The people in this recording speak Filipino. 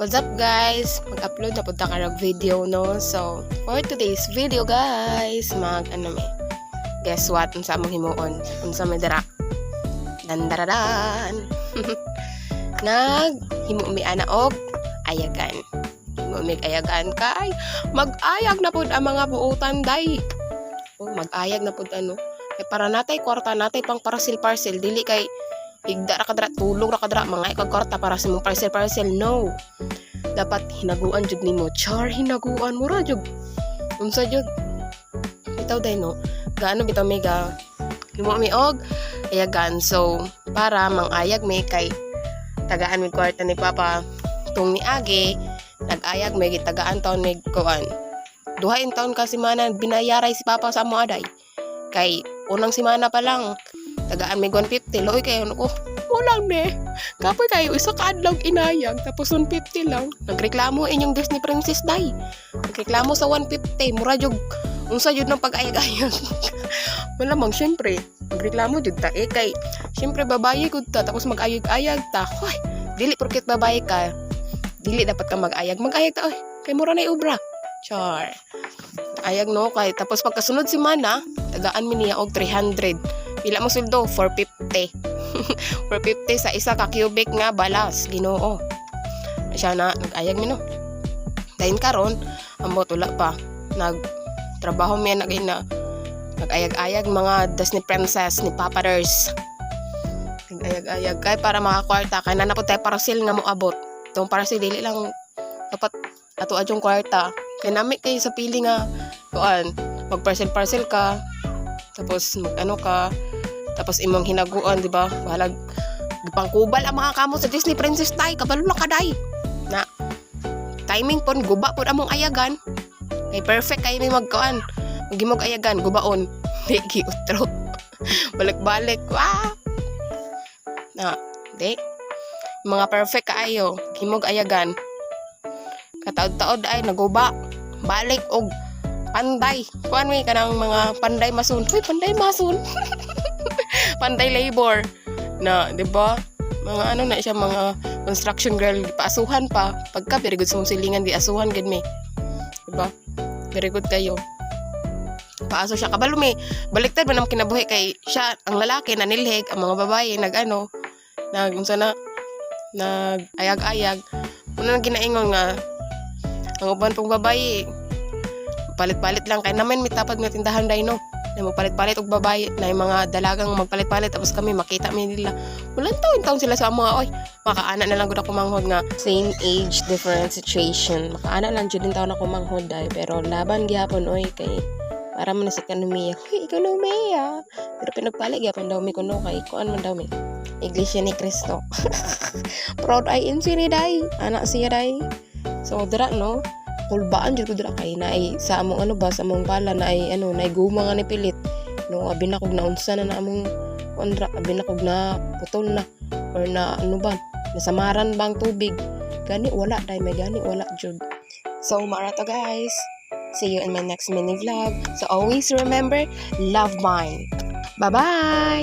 What's up guys? Mag-upload na punta ka ng video no. So, for today's video guys, guess what? Unsa among himuon? Unsa may dara? Dandaradan. Himo mi ana og ayagan. Himo mi ayagan kay mag-ayag na pud ang mga buutan day. Mag-ayag na pud Kay para natay kwarta natay pang parcel dili kay higda ra kadra tulog ra kadra mga ikag kwarta para sa mong parcel no. Dapat hinaguan jud nimo. Char hinaguan mo ra jud. Unsa jud? Bitaw day no. Gaano bitaw mega himo mi og ayagan. So para mang-ayag mi kay tagaan mi kwarta ni papa tung ni age nag-ayag may gitagaan taon may kuan. Duhain taon ka simana binayaray si papa sa amo aday. Kay unang simana pa lang tagaan may 150 loy kayo ko. Walang ne. Kapoy kayo isa ka adlaw inayag tapos 150 lang. Nagreklamo inyong Disney princess day. Nagreklamo sa 150 mura jud unsa jud ng pag-ayag-ayag. Malamang syempre nagreklamo jud ta kay syempre babaye gud ta tapos mag-ayag-ayag ta. Hoy, dili porket babaye ka dili dapat ka mag-ayag ta kay mura na ubra. Char. Ayag no kay tapos pagkasunod si mana tagaan mi niya og 300. Pila mo suldo? 450. 450 sa isa ka cubic nga balas. Ginoo. Siya na nag-ayag mi no. Dayon karon ambot wala pa. Nagtrabaho mi na nag-ayag-ayag mga Disney princess ni Papa Ders. Nag-ayag-ayag kay para makakwarta kay na po tay parcel nga mo abot. Tong parcel dili lang dapat ato adjong kwarta. Kay nami kay sa pili nga kuan mag-parcel ka tapos tapos imong hinaguan di ba balag gipangkubal ang mga kamo sa Disney princess tay kabalo na kaday na timing pon guba pon among ayagan kay perfect kay may magkuan magimog ayagan gubaon di giutro balik-balik na di mga perfect kaayo gimog ayagan kataod-taod ay naguba balik og panday kuan mi kanang mga panday masun panday labor na, 'di ba? Mga na siya mga construction girl paasuhan pa. Pagka very good sa silingan di asuhan gid mi. 'Di ba? Very good kayo. Paaso siya kabalo mi. Baliktad man ang kinabuhi kay siya ang lalaki nanilhig, ang mga babae unsa na nag-ayag-ayag. Una nang ginaingon nga ang uban pong babae palit-palit lang kay naman mitapad nga tindahan day no. Na magpalit-palit og babae na yung mga dalagang magpalit-palit tapos kami makita mi nila walang taon sila sa mga oy makaana na lang gud ako manghod nga same age different situation makaana lang jud din taon ako manghod day pero laban gyapon oy kay para man sa ekonomiya ekonomiya pero pinagpalit gyapon daw mi kuno kay kuan man daw mi Iglesia ni Cristo proud I in sini day anak siya day so dira no kulbaan jud ko dira kay naay sa among sa among bala naay naay guma nga ni pilit no abi na kog naunsa na among kontra abi na kog na putol na or na nasamaran bang tubig gani wala day may gani wala jud so marato guys see you in my next mini vlog so always remember love mine bye bye.